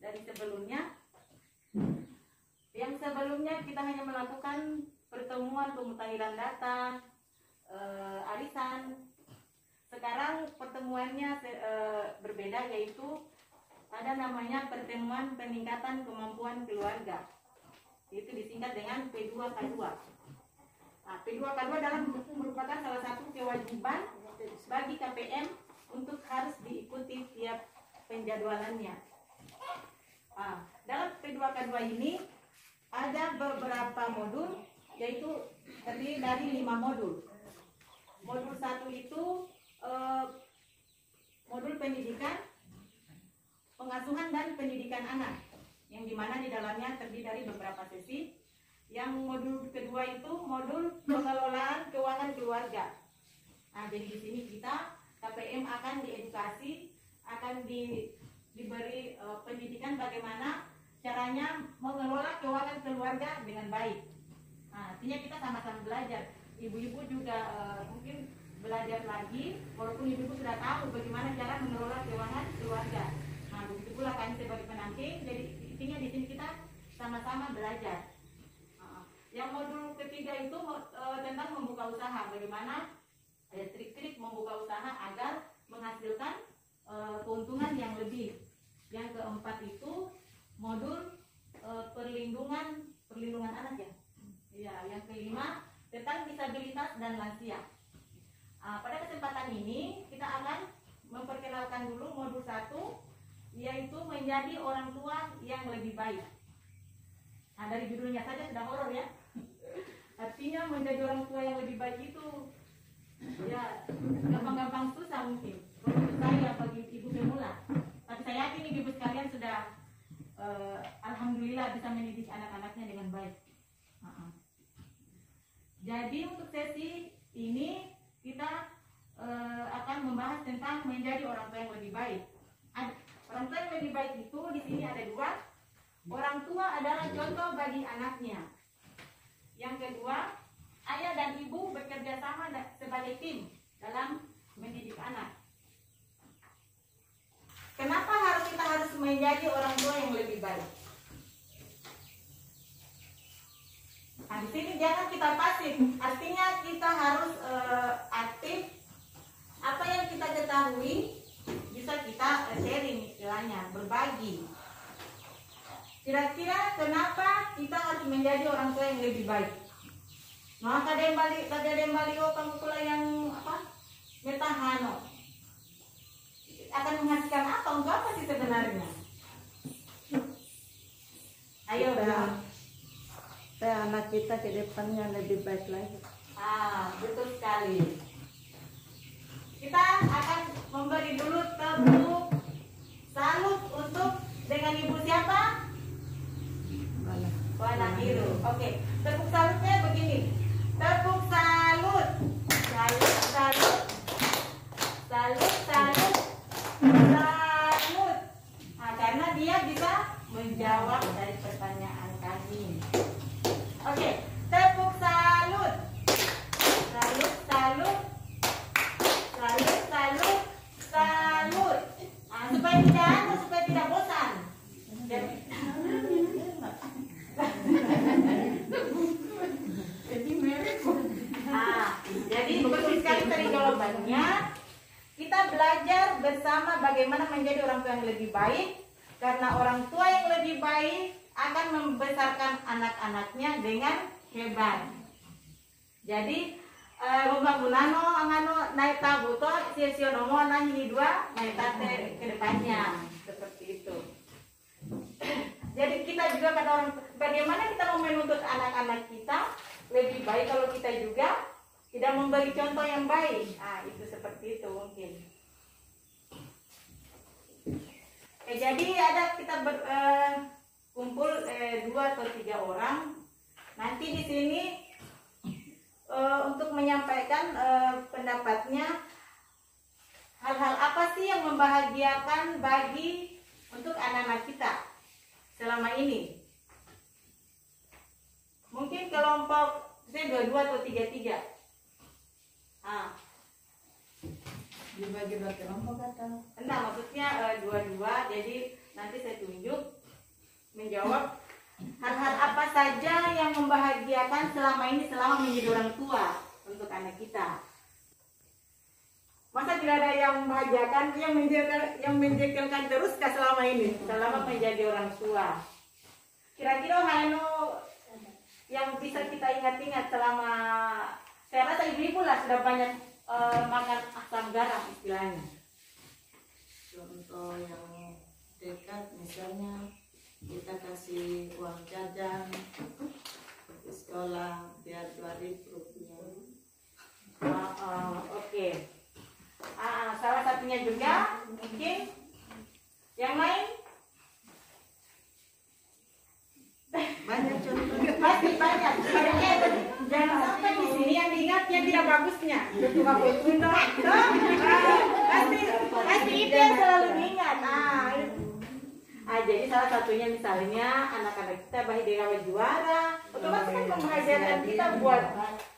dari sebelumnya. Yang sebelumnya kita hanya melakukan pertemuan pemutahiran data, arisan. Sekarang pertemuannya berbeda, yaitu ada namanya pertemuan peningkatan kemampuan keluarga. Itu disingkat dengan P2K2. Nah, P2K2 merupakan salah satu kewajiban bagi KPM untuk harus diikuti tiap penjadwalannya. Nah, dalam P2K2 ini ada beberapa modul, yaitu terdiri dari 5 modul. Modul 1 itu modul pendidikan, pengasuhan dan pendidikan anak, yang dimana di dalamnya terdiri dari beberapa sesi. Yang modul kedua itu modul pengelolaan keuangan keluarga. Nah, jadi di sini kita KPM akan diedukasi, akan diberi pendidikan bagaimana caranya mengelola keuangan keluarga dengan baik. Nah, artinya kita sama-sama belajar. Ibu-ibu juga mungkin belajar lagi, walaupun ibu-ibu sudah tahu bagaimana cara mengelola keuangan keluarga. Nah, begitu pula kami sebagai pendamping, jadi intinya di sini kita sama-sama belajar. Yang modul ketiga itu tentang membuka usaha, bagaimana trik-trik membuka usaha agar menghasilkan keuntungan yang lebih. Yang keempat itu modul perlindungan anak ya. Ya, yang kelima tentang disabilitas dan lansia. Pada kesempatan ini kita akan memperkenalkan dulu modul 1, yaitu menjadi orang tua yang lebih baik. Nah, dari judulnya saja sudah horor ya. Artinya menjadi orang tua yang lebih baik itu ya gampang-gampang susah mungkin untuk saya bagi ibu pemula. Tapi saya yakin ibu sekalian sudah alhamdulillah bisa mendidik anak-anaknya dengan baik. Jadi untuk sesi ini kita akan membahas tentang menjadi orang tua yang lebih baik. Orang tua yang lebih baik itu di sini ada 2. Orang tua adalah contoh bagi anaknya. Yang kedua, ayah dan ibu bekerja sama sebagai tim dalam mendidik anak. Kenapa kita harus menjadi orang tua yang lebih baik? Nah, di sini jangan kita pasif, artinya kita harus aktif. Apa yang kita ketahui bisa kita sharing, istilahnya berbagi. Kira-kira kenapa kita harus menjadi orang tua yang lebih baik? Nah, kadang balik kamu pula yang apa? Metahano. Akan menghasilkan apa? Untuk apa sih sebenarnya? Ayo, supaya anak kita ke depannya lebih baik lagi. Betul sekali. Kita akan memberi dulu tepuk salut untuk dengan ibu siapa? Warna biru. Oke, tepuk salutnya begini. Tepuk salut. Salut, salut. Salut, salut. Salut. Nah, karena dia bisa menjawab dari pertanyaan kami. Oke, tepuk salut. Salut, salut. Salut, salut. Salut. Supaya tidak bosan. Jadi betul sekali tadi jawabannya. Kita belajar bersama bagaimana menjadi orang tua yang lebih baik, karena orang tua yang lebih baik akan membesarkan anak-anaknya dengan hebat. Jadi membangunano angano naik tabuto sisio nomo nahi 2 naik tate ke depannya, seperti itu. Jadi kita juga kata orang, bagaimana kita mau menuntut anak-anak kita lebih baik kalau kita juga tidak memberi contoh yang baik. Itu seperti itu mungkin. Jadi ada kita kumpul 2 atau 3 orang. Nanti di sini untuk menyampaikan pendapatnya, hal-hal apa sih yang membahagiakan bagi untuk anak-anak kita selama ini. Mungkin kelompok saya 22 atau 33. Dibagi kelompok atau? Enggak, maksudnya 22. Jadi nanti saya tunjuk menjawab hal-hal apa saja yang membahagiakan selama ini selama menjadi orang tua untuk anak kita. Masa tidak ada yang membahagiakan, yang menjekelkan terus kah selama ini selama menjadi orang tua? Kira-kira hal yang bisa kita ingat-ingat selama, saya rasa ibu-ibu lah sudah banyak makan asam garam istilahnya. Contoh yang dekat misalnya kita kasih uang jajan di sekolah biar 2.000 rupiah. Oke. Salah satunya juga mungkin yang lain Banyak contohnya. pasti banyak. Jangan sampai di sini yang diingatnya tidak bagusnya. Pasti itu yang selalu diingat. Jadi salah satunya misalnya anak-anak kita bahagia juara, otomatis kan membahagiakan kita buat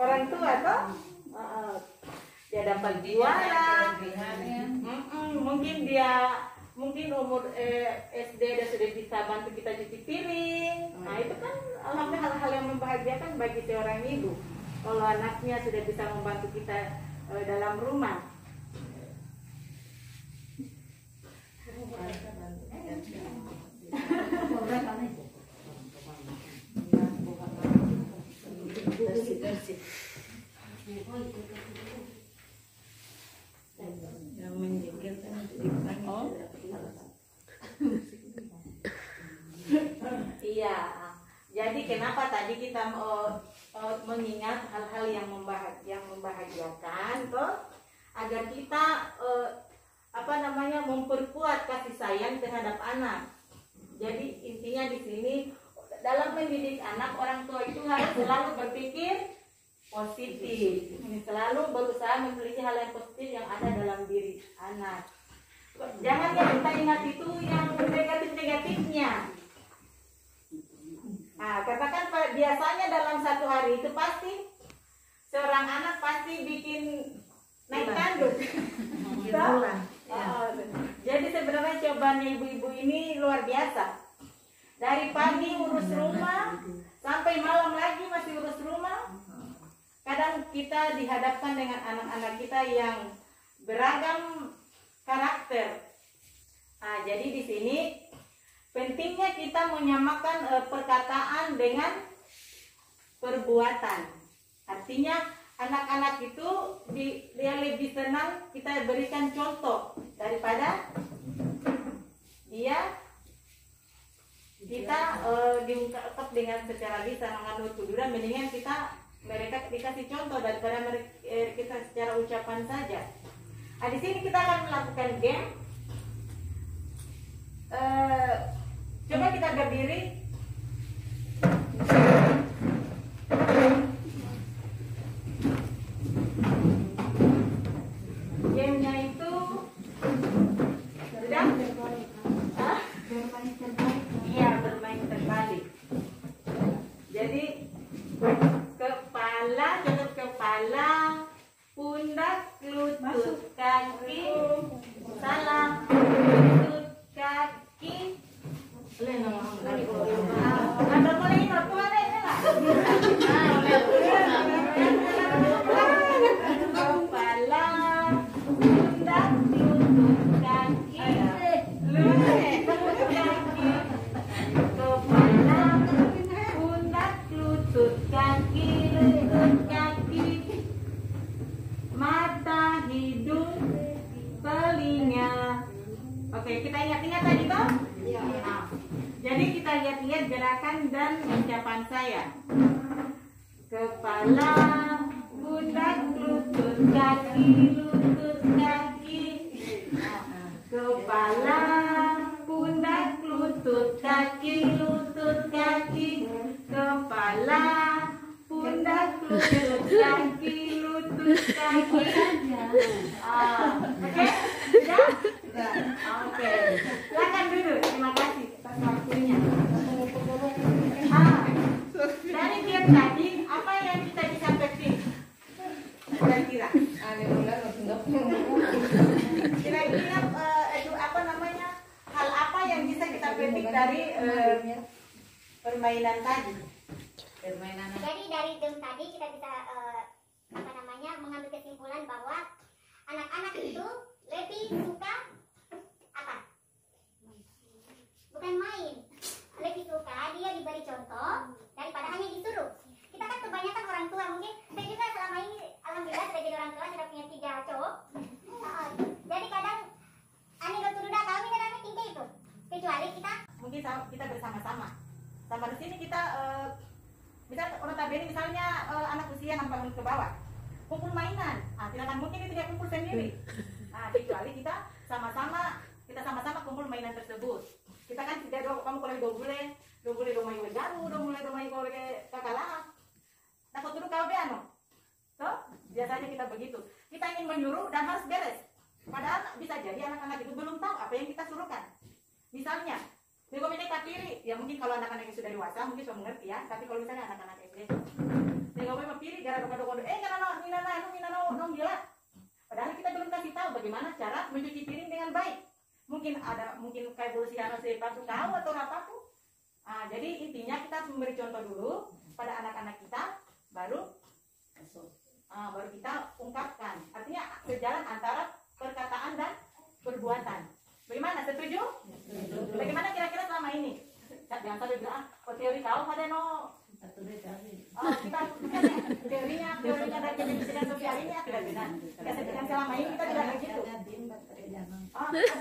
orang tua toh. Dia dapat juara, mungkin umur SD dia sudah bisa bantu kita cuci piring. Nah itu kan alhamdulillah hal-hal yang membahagiakan bagi seorang ibu. Kalau anaknya sudah bisa membantu kita dalam rumah. Yang menjengkelkan dipanggil. Iya. Jadi kenapa tadi kita mengingat hal-hal yang membahagiakan toh, agar kita memperkuat kasih sayang terhadap anak. Jadi intinya di sini dalam mendidik anak, orang tua itu harus selalu berpikir positif. Selalu berusaha memiliki hal yang positif yang ada dalam diri anak. Jangan yang kita ingat itu yang negatif-negatifnya. Katakan biasanya dalam satu hari itu pasti seorang anak pasti bikin naik tanduk. Jadi sebenarnya cobaannya ibu-ibu ini luar biasa. Dari pagi urus rumah sampai malam lagi masih urus rumah. Kadang kita dihadapkan dengan anak-anak kita yang beragam karakter. Jadi di sini pentingnya kita menyamakan perkataan dengan perbuatan. Artinya anak-anak itu dia lebih senang kita berikan contoh daripada kita diungkap dengan secara lisan mengandung tuduhan. Mendingan mereka dikasih contoh daripada kita secara ucapan saja. Di sini kita akan melakukan game. Coba kita berdiri. Gamenya itu sudah? Iya, bermain terbalik. Jadi kepala, pundak, lutut, kaki, salah, lutut, kaki. Kepala, pundak, lutut, kaki, lutut, kaki. Kepala, pundak, lutut, kaki, lutut, kaki. Mata, hidung, telinga. Oke, kita ingat-ingat tadi toh? Iya. Jadi kita lihat-lihat gerakan dan ucapan saya. Kepala, pundak, lutut, kaki, lutut, kaki. Kepala, pundak, lutut, kaki, lutut, kaki. Kepala, pundak, lutut, kaki, lutut, kaki. Oke? Sudah? Oke. Silakan duduk. Terima kasih atas waktunya. Dari game tadi, apa yang kita bisa petik? Kira-kira. Kira-kira hal apa yang bisa kita petik topik dari permainan tadi. Jadi dari game tadi kita bisa mengambil kesimpulan bahwa anak-anak itu lebih suka apa? Bukan main, lebih suka dia diberi contoh daripada hanya disuruh. Kita kan kebanyakan orang tua, mungkin saya juga selama ini alhamdulillah sudah jadi orang tua, sudah punya 3 cowok. Jadi kadang ani do turuda kami kadang tinggi itu. Kecuali kita bersama-sama. Sama di sini kita misal notabene misalnya anak usia 6 tahun ke bawah kumpul mainan, silakan, mungkin itu dia kumpul sendiri. Kecuali kita sama-sama kumpul mainan tersebut. Kita kan tidak kamu kalau do boleh main garu, do main kakalah. Takut dulu kau be ano. Biasanya kita begitu. Kita ingin menyuruh dan harus beres. Padahal bisa jadi anak-anak itu belum tahu apa yang kita suruhkan. Misalnya Negomene kapiri, ya mungkin kalau anak-anak yang sudah dewasa mungkin sudah mengerti ya. Tapi kalau misalnya anak-anak SD, negomene mapiri gara dodo-dodo, nong gila. Padahal kita belum kasih tahu bagaimana cara mencuci piring dengan baik. Mungkin kayak berusia sepatu kau atau apa tuh. Jadi intinya kita harus memberi contoh dulu pada anak-anak kita, baru kita ungkapkan. Artinya sejalan antara perkataan dan perbuatan. Bagaimana? Setuju? Bagaimana kira-kira selama ini? Jangan sampai bilang, teori kau ada no. Kita teorinya dari kebijakan sosial ini tidak benar. Yang selama ini kita tidak begitu.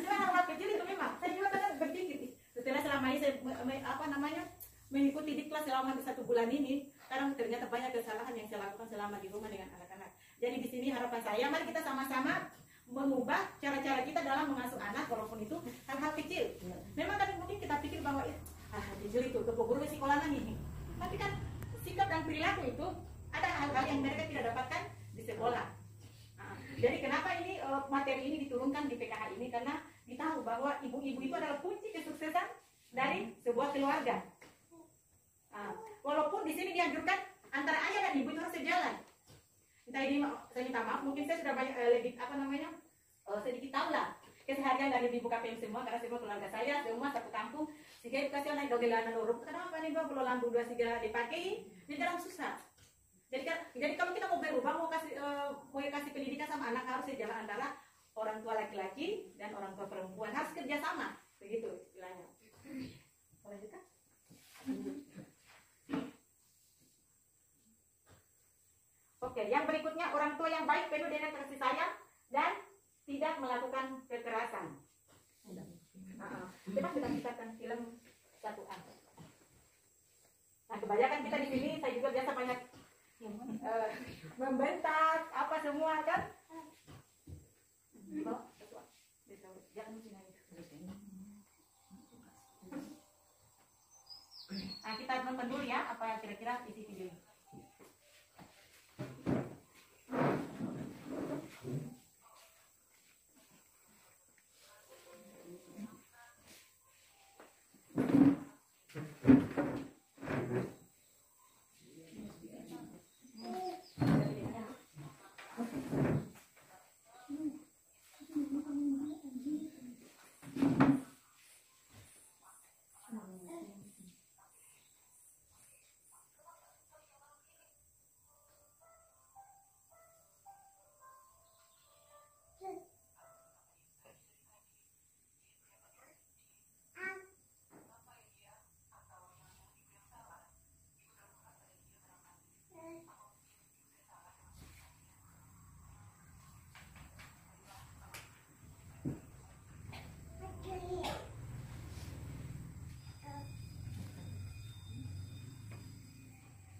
Cuma hal-hal kecil itu memang. Saya juga kadang berpikir. Setelah selama ini saya mengikuti di kelas selama 1 bulan ini, sekarang ternyata banyak kesalahan yang saya lakukan selama di rumah dengan anak-anak. Jadi di sini harapan saya, mari kita sama-sama mengubah cara-cara kita dalam mengasuh anak, walaupun itu hal-hal kecil. Memang tadi mungkin kita pikir bahwa hal-hal kecil itu guru sekolah ini, tapi kan sikap dan perilaku itu ada hal-hal yang mereka tidak dapatkan di sekolah. Jadi kenapa ini materi ini diturunkan di PKH ini, karena ditahu bahwa ibu-ibu itu adalah kunci kesuksesan dari sebuah keluarga. Walaupun di sini dianjurkan antara ayah dan ibu itu harus sejalan. Entah ini saya minta maaf, mungkin saya sudah banyak sedikit tahu lah keseharian dari ibu KPM semua, karena semua keluarga saya semua satu kampung. Sehingga edukasi naik dogelan lorong, kenapa nih dua lampu 2 3 dipakai, jadi dalam susah. Jadi kalau kita mau berubah, mau kasih pendidikan sama anak, harus sejalan antara orang tua laki-laki dan orang tua perempuan, harus kerjasama, begitu istilahnya. Lanjutkan. Oke, yang berikutnya orang tua yang baik penuh dengan kasih sayang dan tidak melakukan kekerasan. Kita sudah pisahkan film 1A. Nah, kebanyakan kita di sini, saya juga biasa banyak membentak apa semua kan. Nah, kita nonton dulu ya apa yang kira-kira isi video ini.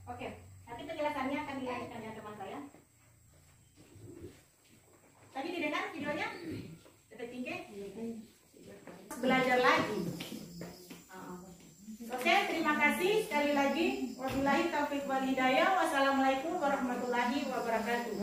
Oke, nanti penjelasannya akan dilanjutkan dengan teman saya. Tadi didengar videonya? Tetap tinggi? Belajar lagi. Oke, terima kasih sekali lagi. Wabillahi taufiq wal hidayah. Wassalamualaikum warahmatullahi wabarakatuh.